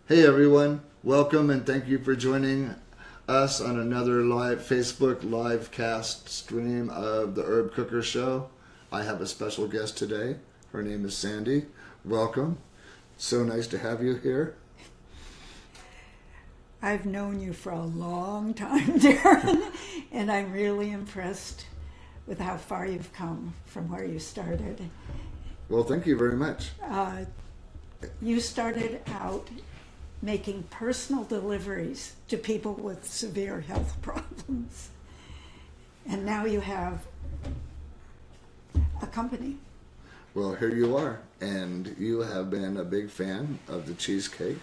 Hey everyone, welcome and thank you for joining us on another live Facebook live cast stream of the Herb Cooker Show. I have a special guest today. Her name is Sandy. Welcome. So nice to have you here. I've known you for a long time, Darren, and I'm really impressed with how far you've come from where you started. Well, thank you very much. You started out making personal deliveries to people with severe health problems. And now you have a company. Well, here you are, and you have been a big fan of the cheesecake.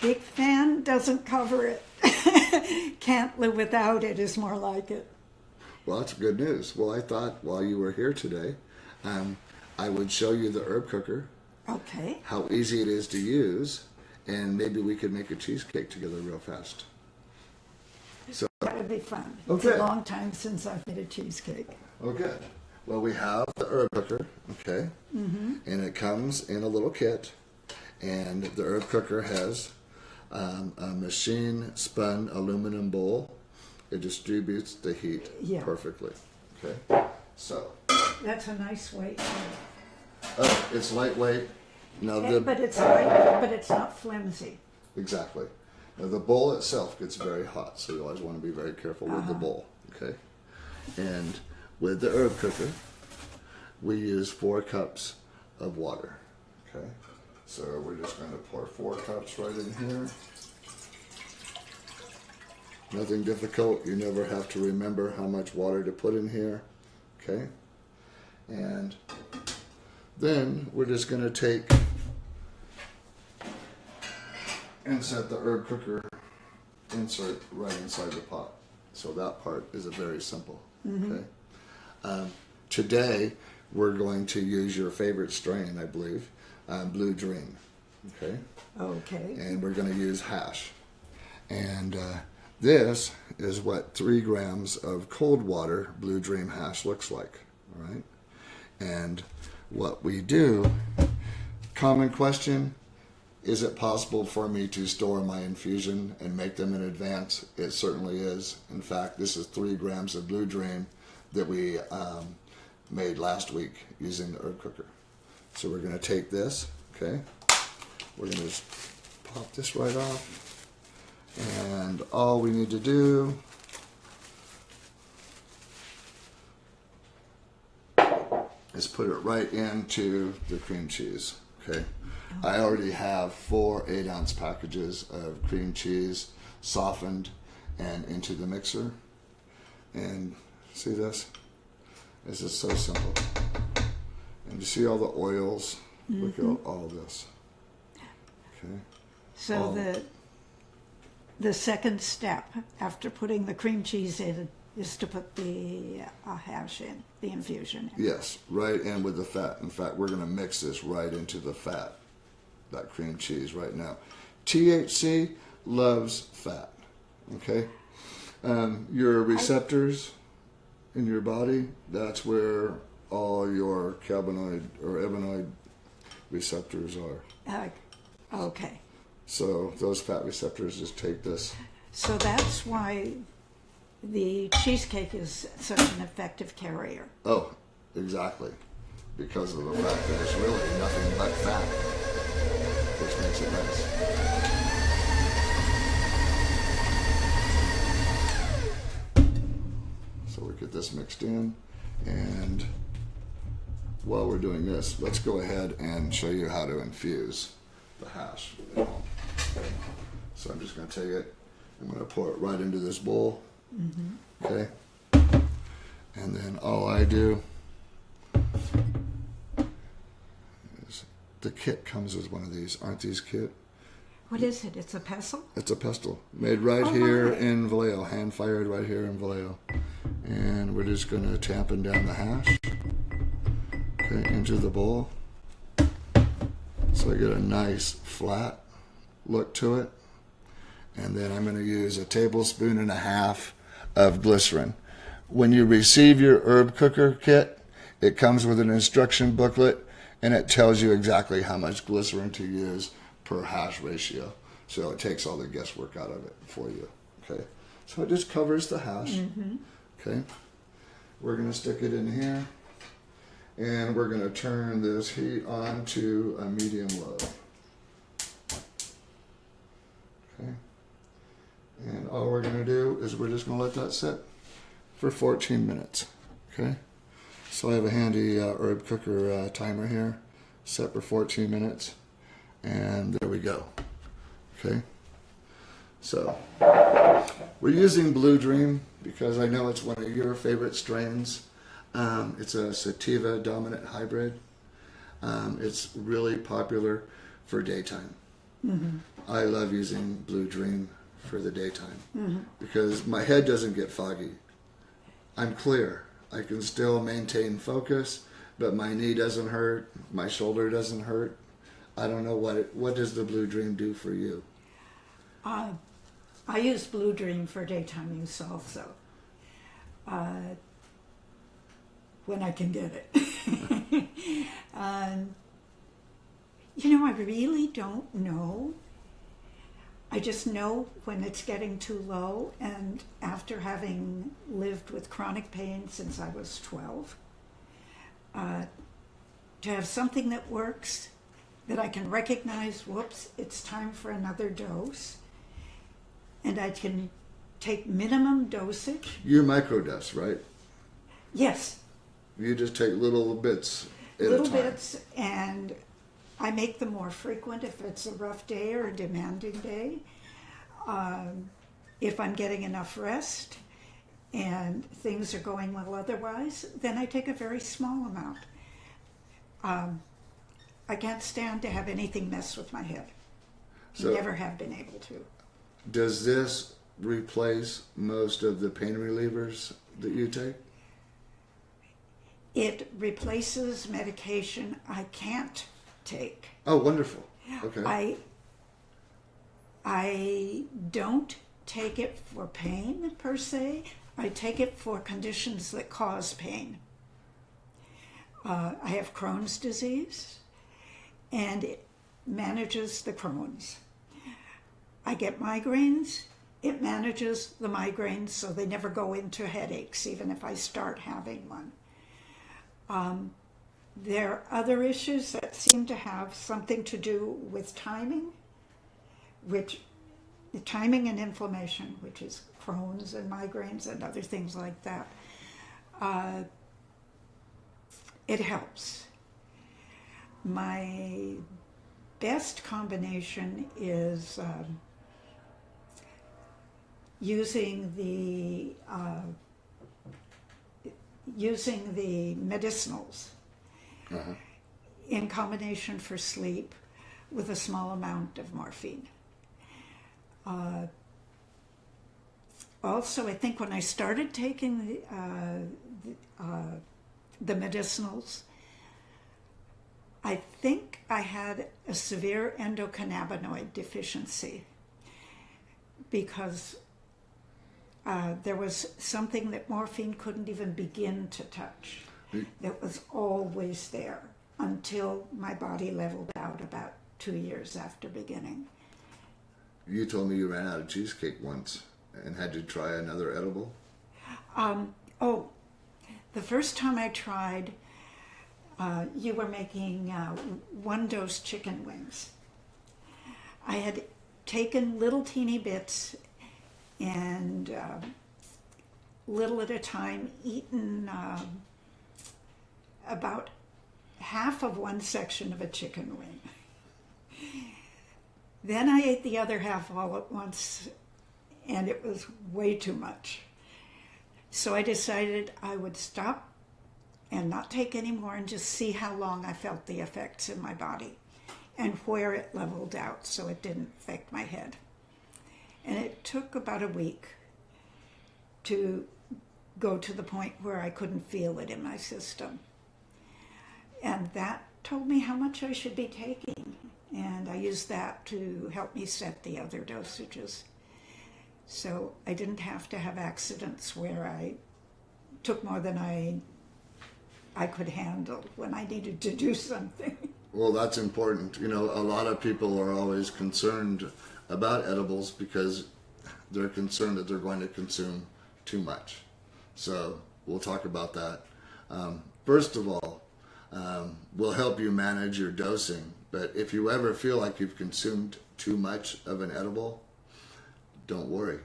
Big fan doesn't cover it. Can't live without it is more like it. Well, that's good news. Well, I thought while you were here today, I would show you the herb cooker, Okay. how easy it is to use, and maybe we could make a cheesecake together real fast. So, That would be fun. Okay. It's a long time since I've made a cheesecake. oh good. Well, we have the herb cooker, okay? And it comes in a little kit, and the herb cooker has a machine spun aluminum bowl. It distributes the heat perfectly, okay? So, That's a nice weight. it's lightweight. Now But it's light, but it's not flimsy. exactly. Now the bowl itself gets very hot, so you always want to be very careful with the bowl, okay? And with the herb cooker, we use 4 cups of water, okay? So we're just going to pour 4 cups right in here. Nothing difficult. You never have to remember how much water to put in here, okay? And then we're just going to take and set the herb cooker insert right inside the pot. So that part is a very simple, okay? Today, we're going to use your favorite strain, I believe, Blue Dream, okay? Okay. And we're going to use hash. And this is what 3 grams of cold water Blue Dream hash looks like, all right? And what we do, common question, is it possible for me to store my infusion and make them in advance? It certainly is. In fact, this is 3 grams of Blue Dream that we made last week using the herb cooker. So we're going to take this, okay? We're going to just pop this right off. And all we need to do is put it right into the cream cheese, okay? I already have 4 8-ounce packages of cream cheese softened and into the mixer. And see this? This is so simple. And you see all the oils? Look at all this. Okay. So the second step after putting the cream cheese in is to put the hash in, the infusion in. Yes, right in with the fat. In fact, we're going to mix this right into the fat, that cream cheese right now. THC loves fat, okay? Your receptors in your body, that's where all your cannabinoid or ebonoid receptors are. Okay. So those fat receptors just take this. So that's why the cheesecake is such an effective carrier. Oh, exactly. Because of the fact that it's really nothing but fat, which makes it nice. So we get this mixed in, and while we're doing this, let's go ahead and show you how to infuse the hash at home. So I'm just going to take it, I'm going to pour it right into this bowl, okay? And then all I do is, the kit comes with one of these. Aren't these cute? What is it? It's a pestle? It's a pestle made right here in Vallejo, hand fired right here in Vallejo. And we're just going to tampon down the hash, okay, into the bowl. So I get a nice flat look to it. And then I'm going to use 1.5 tablespoons of glycerin. When you receive your herb cooker kit, it comes with an instruction booklet, and it tells you exactly how much glycerin to use. per hash ratio. So it takes all the guesswork out of it for you. Okay. So it just covers the hash. Okay. We're going to stick it in here. And we're going to turn this heat on to a medium low. Okay. And all we're going to do is we're just going to let that sit for 14 minutes. Okay. So I have a handy herb cooker timer here, set for 14 minutes. And there we go. Okay. So we're using Blue Dream because I know it's one of your favorite strains. It's a sativa dominant hybrid. It's really popular for daytime. I love using Blue Dream for the daytime because my head doesn't get foggy. I'm clear. I can still maintain focus, but my knee doesn't hurt. My shoulder doesn't hurt. I don't know what does the Blue Dream do for you? I use Blue Dream for daytime use also. When I can get it. I really don't know. I just know when it's getting too low, and after having lived with chronic pain since I was 12, to have something that works, that I can recognize, whoops, it's time for another dose, and I can take minimum dosage. You microdose, right? Yes. You just take little bits at a Little time. bits, and I make them more frequent if it's a rough day or a demanding day. If I'm getting enough rest and things are going well otherwise, then I take a very small amount. I can't stand to have anything mess with my head. So, Never have been able to. Does this replace most of the pain relievers that you take? It replaces medication I can't take. Oh, wonderful. Okay. I don't take it for pain per se. I take it for conditions that cause pain. I have Crohn's disease, and it manages the Crohn's. I get migraines. It manages the migraines so they never go into headaches, even if I start having one. There are other issues that seem to have something to do with timing, which the timing and inflammation, which is Crohn's and migraines and other things like that. It helps. My best combination is using the medicinals in combination for sleep with a small amount of morphine. Also, I think when I started taking the medicinals, I think I had a severe endocannabinoid deficiency because there was something that morphine couldn't even begin to touch. That was always there until my body leveled out about 2 years after beginning. You told me you ran out of cheesecake once and had to try another edible. The first time I tried, you were making one-dose chicken wings. I had taken little teeny bits and little at a time eaten about half of one section of a chicken wing. Then I ate the other half all at once, and it was way too much. So I decided I would stop and not take any more and just see how long I felt the effects in my body and where it leveled out so it didn't affect my head. And it took about a week to go to the point where I couldn't feel it in my system. And that told me how much I should be taking. And I used that to help me set the other dosages. So I didn't have to have accidents where I took more than I could handle when I needed to do something. Well, that's important. You know, a lot of people are always concerned about edibles because they're concerned that they're going to consume too much. So we'll talk about that. First of all, we'll help you manage your dosing. But if you ever feel like you've consumed too much of an edible, don't worry.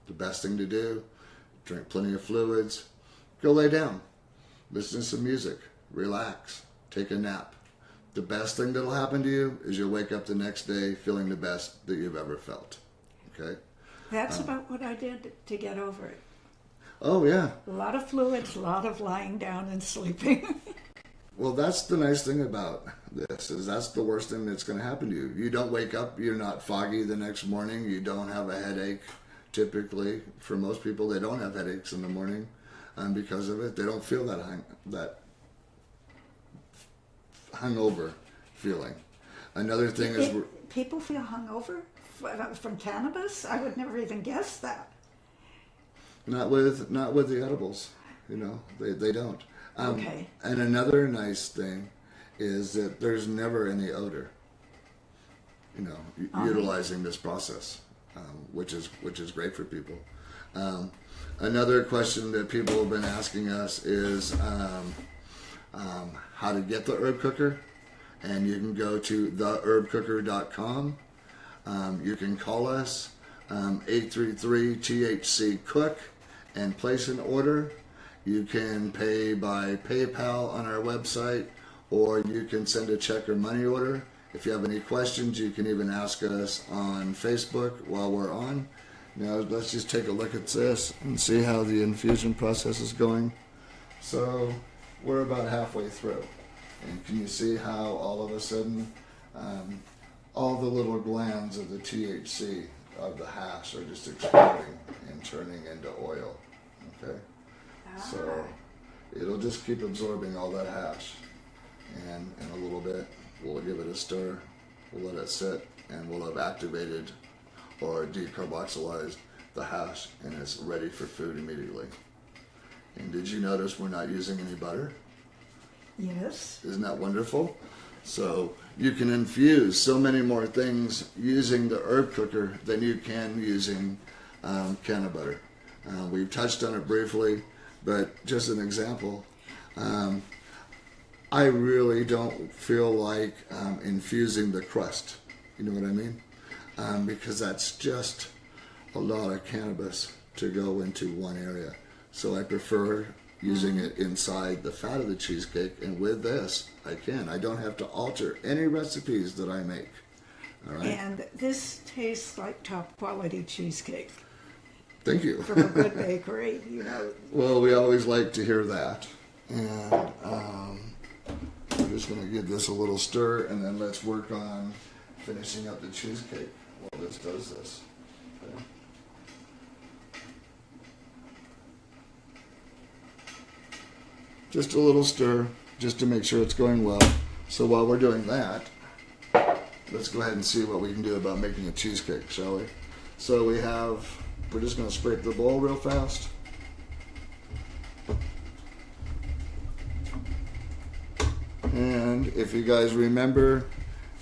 The best thing to do, drink plenty of fluids, go lay down, listen to some music, relax, take a nap. The best thing that'll happen to you is you'll wake up the next day feeling the best that you've ever felt. Okay? That's about what I did to get over it. Oh, yeah. A lot of fluids, a lot of lying down and sleeping. Well, that's the nice thing about this, is that's the worst thing that's going to happen to you. You don't wake up, you're not foggy the next morning, you don't have a headache. Typically, for most people, they don't have headaches in the morning because of it. They don't feel that hungover feeling. Another thing is... People feel hungover from cannabis? I would never even guess that. Not with the edibles, you know, they don't. Okay. And another nice thing is that there's never any odor, you know, utilizing this process, which is great for people. Another question that people have been asking us is how to get the herb cooker, and you can go to theherbcooker.com. You can call us 833-THC-COOK and place an order. You can pay by PayPal on our website, or you can send a check or money order. If you have any questions, you can even ask us on Facebook while we're on. Now let's just take a look at this and see how the infusion process is going. So we're about halfway through. And can you see how all of a sudden all the little glands of the THC of the hash are just exploding and turning into oil? Okay? So it'll just keep absorbing all that hash. And in a little bit, we'll give it a stir, we'll let it sit, and we'll have activated or decarboxylized the hash, and it's ready for food immediately. And did you notice we're not using any butter? Yes. Isn't that wonderful? So you can infuse so many more things using the herb cooker than you can using can of butter. We've touched on it briefly, but just an example, I really don't feel like infusing the crust. You know what I mean? Because that's just a lot of cannabis to go into one area. So I prefer using it inside the fat of the cheesecake, and with this, I don't have to alter any recipes that I make. All right? And this tastes like top quality cheesecake. Thank you. From a good bakery, you know. Well, we always like to hear that. And we're just going to give this a little stir, and then let's work on finishing up the cheesecake while this does this. Okay. Just a little stir, just to make sure it's going well. So while we're doing that, let's go ahead and see what we can do about making a cheesecake, shall we? So we're just going to scrape the bowl real fast. And if you guys remember,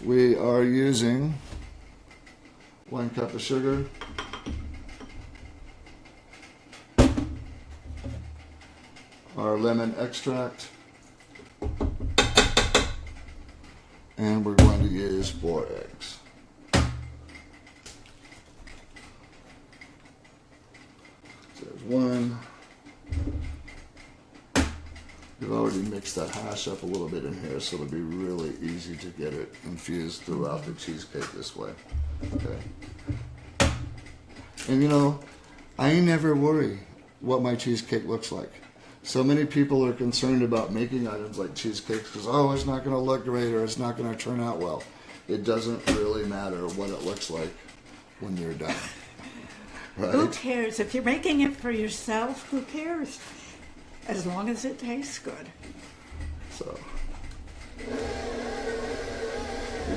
we are using 1 cup of sugar, our lemon extract, and we're going to use 4 eggs. So there's 1. We've already mixed that hash up a little bit in here, so it'll be really easy to get it infused throughout the cheesecake this way. Okay. And you know, I never worry what my cheesecake looks like. So many people are concerned about making items like cheesecakes because, oh, it's not going to look great or it's not going to turn out well. It doesn't really matter what it looks like when you're done. Right? Who cares? If you're making it for yourself, who cares? As long as it tastes good. So, we'll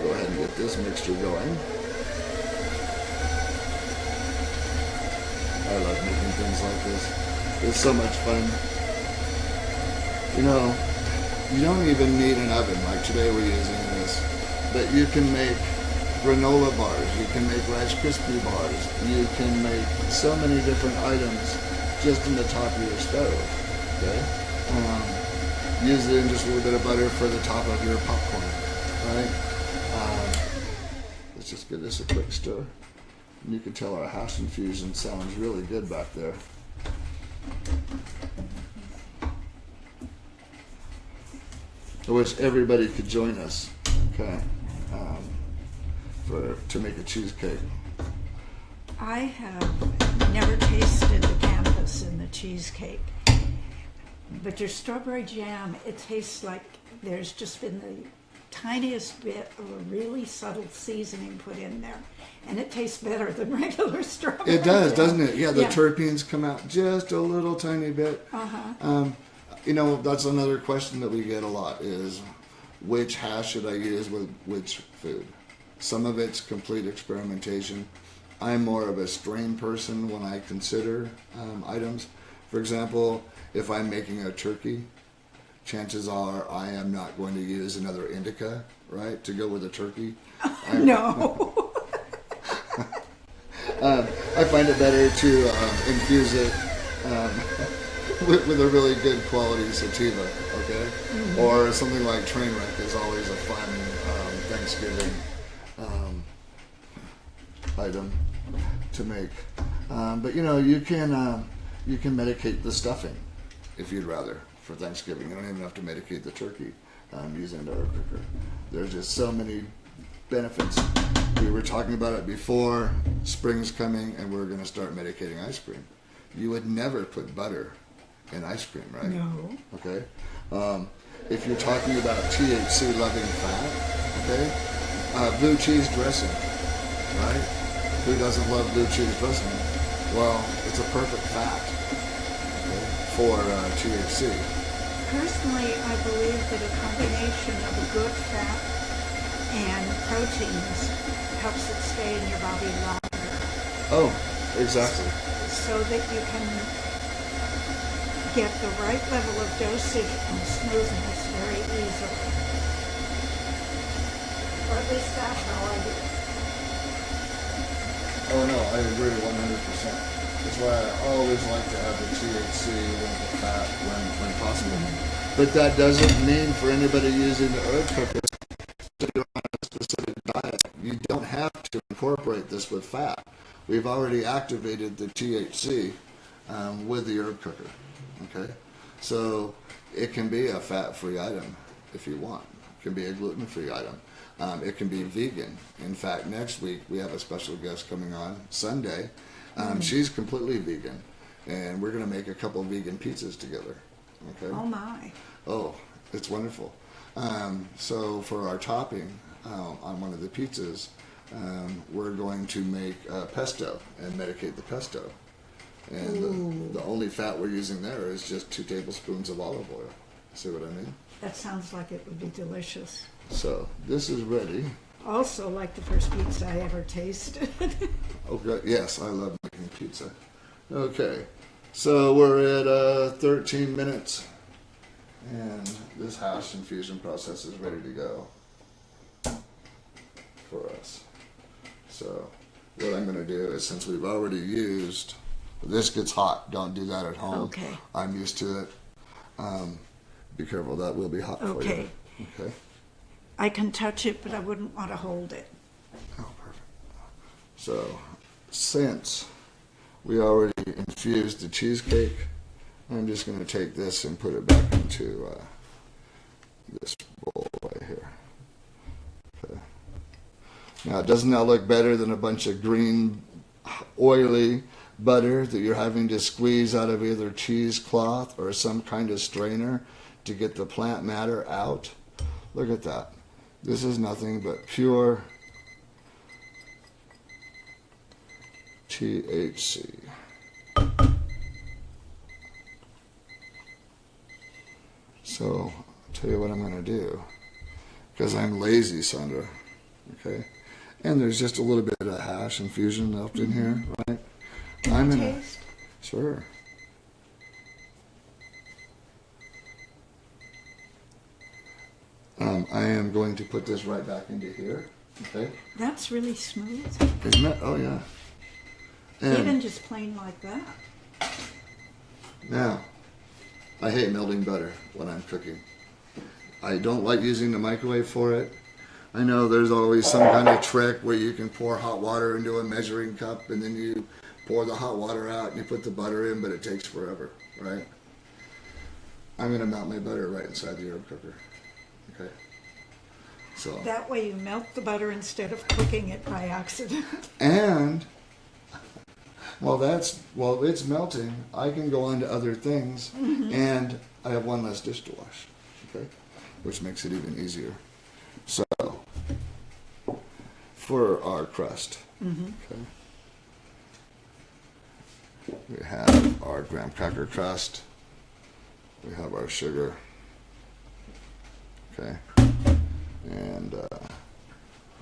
go ahead and get this mixture going. I love making things like this. It's so much fun. You know, you don't even need an oven. Like today we're using this but you can make granola bars, you can make Rice Krispie bars, you can make so many different items just in the top of your stove. Okay, using just a little bit of butter for the top of your popcorn. Right. Let's just give this a quick stir. And you can tell our hash infusion sounds really good back there. I wish everybody could join us, okay, to make a cheesecake. I have never tasted the cannabis in the cheesecake, but your strawberry jam, it tastes like there's just been the tiniest bit of a really subtle seasoning put in there, and it tastes better than regular strawberry. It does, jam. doesn't it? Yeah, the terpenes come out just a little tiny bit. You know, that's another question that we get a lot is, which hash should I use with which food? Some of it's complete experimentation. I'm more of a strain person when I consider items. For example, if I'm making a turkey, chances are I am not going to use another indica, right, to go with a turkey. No. I find it better to infuse it with a really good quality sativa, okay? Mm-hmm. Or something like Trainwreck is always a fun Thanksgiving item to make. But you know, you can medicate the stuffing if you'd rather for Thanksgiving. You don't even have to medicate the turkey using the herb cooker. There's just so many benefits. We were talking about it before. Spring's coming, and we're going to start medicating ice cream. You would never put butter in ice cream, right? No. Okay. If you're talking about THC-loving fat, okay, blue cheese dressing, right? Who doesn't love blue cheese dressing? Well, it's a perfect fat, okay, for THC. Personally, I believe that a combination of a good fat and proteins helps it stay in your body longer. Oh, exactly. So that you can get the right level of dosage and smoothness very easily. Or at least that's how I do it. Oh no, I agree 100%. That's why I always like to have the THC with the fat when possible. Mm-hmm. But that doesn't mean for anybody using the herb cooker to do on a specific diet. You don't have to incorporate this with fat. We've already activated the THC with the herb cooker. Okay, so it can be a fat-free item if you want. It can be a gluten-free item. It can be vegan. In fact, next week we have a special guest coming on Sunday. She's completely vegan, and we're going to make a couple vegan pizzas together. Okay. Oh my! Oh, it's wonderful. So for our topping on one of the pizzas, we're going to make pesto and medicate the pesto. And the only fat we're using there is just 2 tablespoons of olive oil. See what I mean? That sounds like it would be delicious. So this is ready. Also, like the first pizza I ever tasted. Okay. Yes, I love making pizza. Okay. So we're at 13 minutes, and this hash infusion process is ready to go for us. So what I'm going to do is, since we've already used, this gets hot. Don't do that at home. Okay. I'm used to it. Be careful. That will be hot for you. Okay. I can touch it, but I wouldn't want to hold it. Oh, perfect. So, since we already infused the cheesecake, I'm just going to take this and put it back into this bowl right here. Okay. Now, doesn't that look better than a bunch of green, oily butter that you're having to squeeze out of either cheesecloth or some kind of strainer to get the plant matter out? Look at that. This is nothing but pure THC. So, I'll tell you what I'm going to do, because I'm lazy, Sandra, okay? And there's just a little bit of hash infusion left in here, right? I'm going to... Taste? Sure. I am going to put this right back into here. Okay. That's really smooth. Isn't it? Oh yeah. And Even just plain like that. now, I hate melting butter when I'm cooking. I don't like using the microwave for it. I know there's always some kind of trick where you can pour hot water into a measuring cup and then you pour the hot water out and you put the butter in, but it takes forever, right? I'm going to melt my butter right inside the herb cooker. Okay. So. That way you melt the butter instead of cooking it by accident. And while it's melting, I can go on to other things, and I have one less dish to wash. Okay, which makes it even easier. So for our crust, okay, we have our graham cracker crust. We have our sugar. Okay, and I'm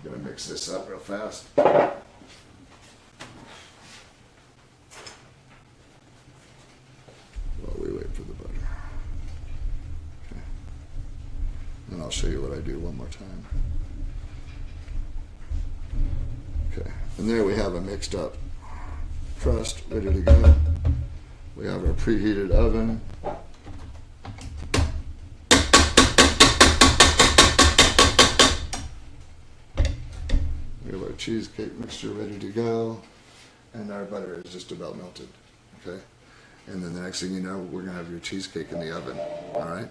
gonna mix this up real fast. While we wait for the butter. Okay. And I'll show you what I do one more time. Okay. And there we have a mixed up crust ready to go. We have our preheated oven. We have our cheesecake mixture ready to go. And our butter is just about melted. Okay. And then the next thing you know, we're going to have your cheesecake in the oven. All right?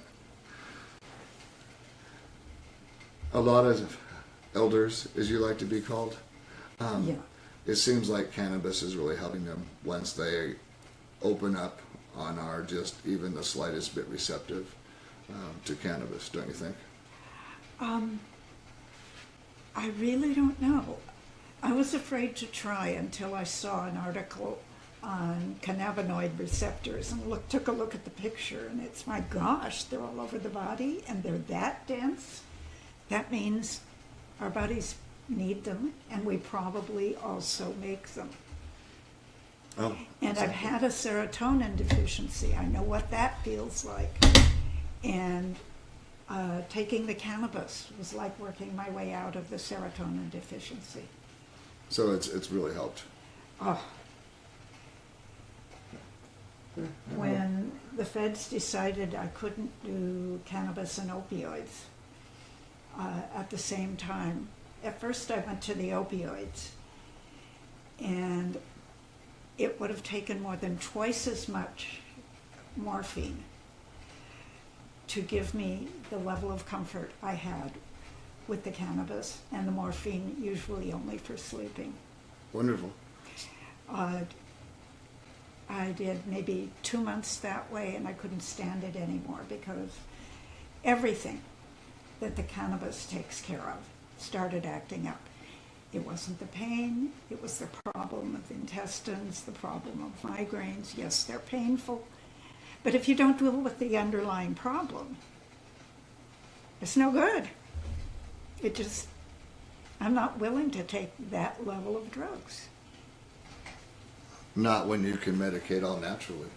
A lot of elders, as you like to be called, it seems like cannabis is really helping them once they open up on our just even the slightest bit receptive to cannabis, don't you think? I really don't know. I was afraid to try until I saw an article on cannabinoid receptors and took a look at the picture, and it's, my gosh, they're all over the body and they're that dense. That means our bodies need them, and we probably also make them. Oh, and I've had a serotonin deficiency. I know what that feels like. And taking the cannabis was like working my way out of the serotonin deficiency. So it's really helped. Oh. When the feds decided I couldn't do cannabis and opioids at the same time, at first I went to the opioids, and it would have taken more than twice as much morphine to give me the level of comfort I had with the cannabis, and the morphine usually only for sleeping. Wonderful. I did maybe 2 months that way, and I couldn't stand it anymore because everything that the cannabis takes care of started acting up. It wasn't the pain, it was the problem of the intestines, the problem of migraines. Yes, they're painful, but if you don't deal with the underlying problem, it's no good. I'm not willing to take that level of drugs. Not when you can medicate all naturally.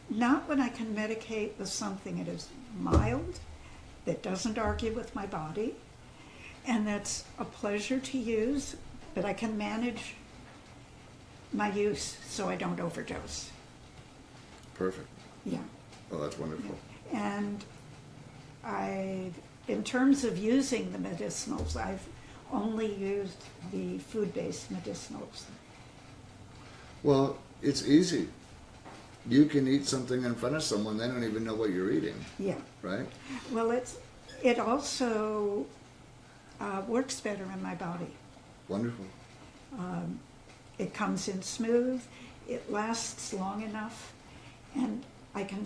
Not when I can medicate with something that is mild, that doesn't argue with my body, and that's a pleasure to use, but I can manage my use so I don't overdose. Perfect. Yeah. Oh, that's wonderful. And in terms of using the medicinals, I've only used the food-based medicinals. Well, it's easy. You can eat something in front of someone, they don't even know what you're eating. Yeah. Right? Well, it also works better in my body. Wonderful. It comes in smooth, it lasts long enough, and I can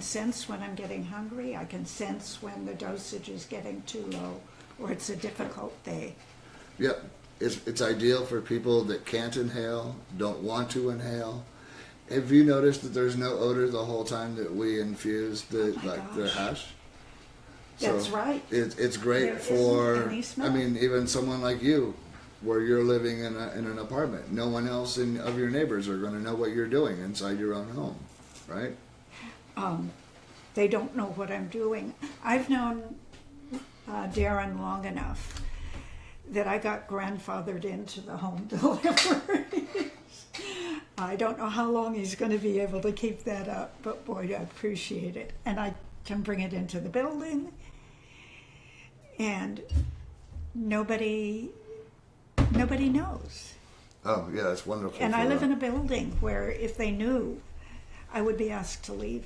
sense when I'm getting hungry, I can sense when the dosage is getting too low, or it's a difficult day. Yep. It's ideal for people that can't inhale, don't want to inhale. Have you noticed that there's no odor the whole time that we infuse the hash? That's right. It's great There for, isn't any smell. I mean, even someone like you, where you're living in an apartment. No one else of your neighbors are going to know what you're doing inside your own home, right? They don't know what I'm doing. I've known Darren long enough that I got grandfathered into the home delivery. I don't know how long he's going to be able to keep that up, but boy, I appreciate it. And I can bring it into the building, and nobody knows. Oh, yeah, it's wonderful. And I live in a building where if they knew, I would be asked to leave.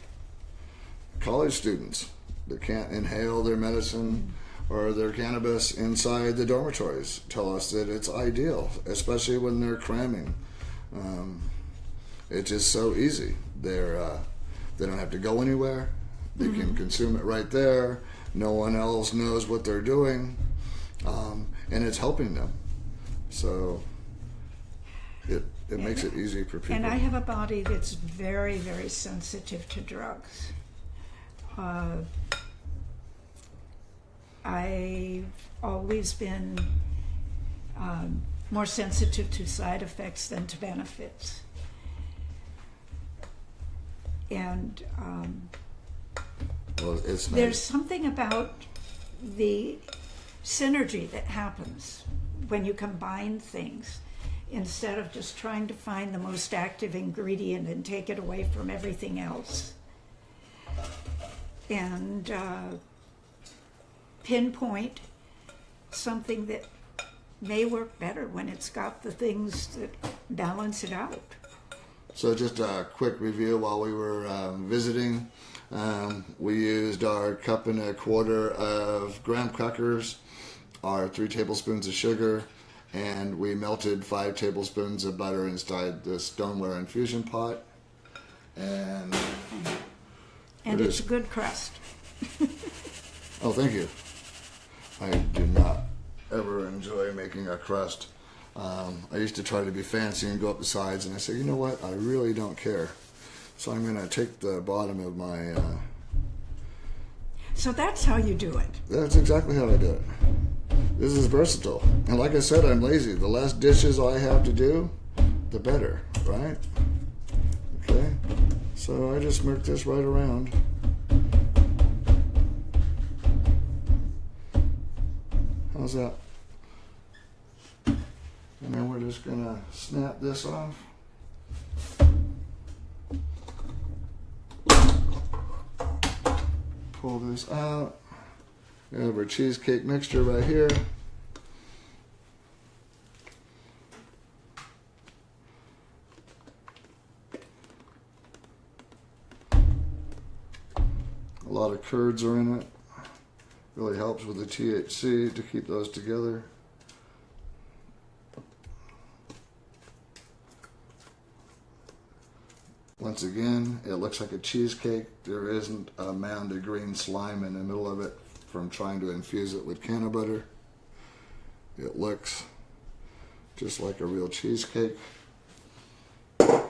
College students that can't inhale their medicine or their cannabis inside the dormitories tell us that it's ideal, especially when they're cramming. It's just so easy. They don't have to go anywhere. They can consume it right there. No one else knows what they're doing, and it's helping them. So it makes it easy for people. And I have a body that's very, very sensitive to drugs. I've always been more sensitive to side effects than to benefits. And well, it's nice. there's something about the synergy that happens when you combine things instead of just trying to find the most active ingredient and take it away from everything else. And pinpoint something that may work better when it's got the things that balance it out. So just a quick review while we were visiting. We used our 1.25 cups of graham crackers, our 3 tablespoons of sugar, and we melted 5 tablespoons of butter inside the stoneware infusion pot. And it's a good crust. Oh, thank you. I do not ever enjoy making a crust. I used to try to be fancy and go up the sides, and I said, you know what, I really don't care. So I'm going to take the bottom of my... So that's how you do it. That's exactly how I do it. This is versatile. And like I said, I'm lazy. The less dishes I have to do, the better, right? Okay. So I just smirk this right around. How's that? And then we're just gonna snap this off. Pull this out. We have our cheesecake mixture right here. A lot of curds are in it. Really helps with the THC to keep those together. Once again, it looks like a cheesecake. There isn't a mound of green slime in the middle of it from trying to infuse it with canna butter. It looks just like a real cheesecake. And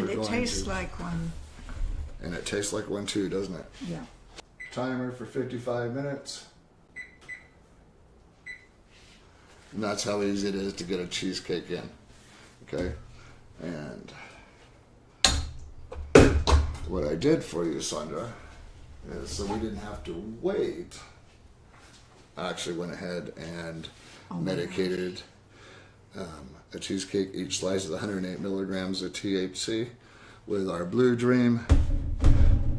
it tastes like one. And it tastes like one too, doesn't it? Yeah. Timer for 55 minutes. And that's how easy it is to get a cheesecake in. Okay? And what I did for you, Sandra, is so we didn't have to wait. I actually went ahead and medicated a cheesecake. Each slice is 108 milligrams of THC with our Blue Dream.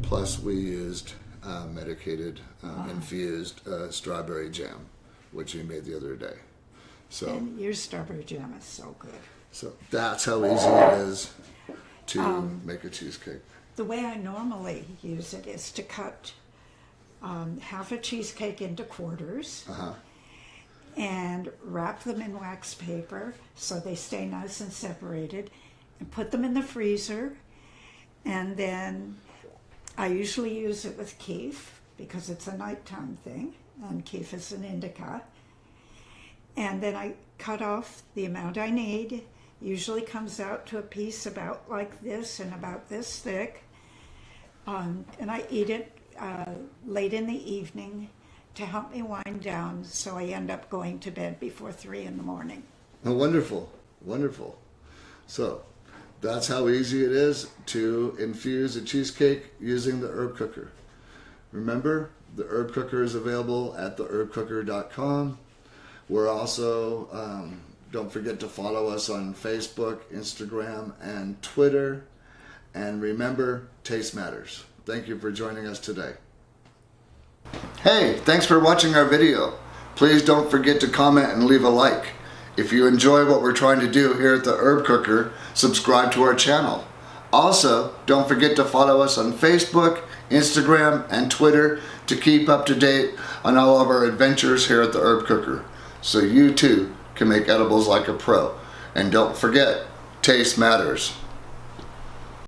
Plus we used medicated infused strawberry jam, which we made the other day. So And your strawberry jam is so good. So that's how easy it is to make a cheesecake. The way I normally use it is to cut half a cheesecake into quarters and wrap them in wax paper so they stay nice and separated, and put them in the freezer. And then I usually use it with keef because it's a nighttime thing, and keef is an indica. And then I cut off the amount I need. Usually comes out to a piece about like this and about this thick. And I eat it late in the evening to help me wind down, so I end up going to bed before 3 in the morning. Oh, wonderful, wonderful. So That's how easy it is to infuse a cheesecake using the herb cooker. Remember, the herb cooker is available at theherbcooker.com. We're also, don't forget to follow us on Facebook, Instagram, and Twitter. And remember, taste matters. Thank you for joining us today. Hey, thanks for watching our video. Please don't forget to comment and leave a like. If you enjoy what we're trying to do here at the Herb Cooker, subscribe to our channel. Also, don't forget to follow us on Facebook, Instagram, and Twitter to keep up to date on all of our adventures here at the Herb Cooker, so you too can make edibles like a pro. And don't forget, taste matters.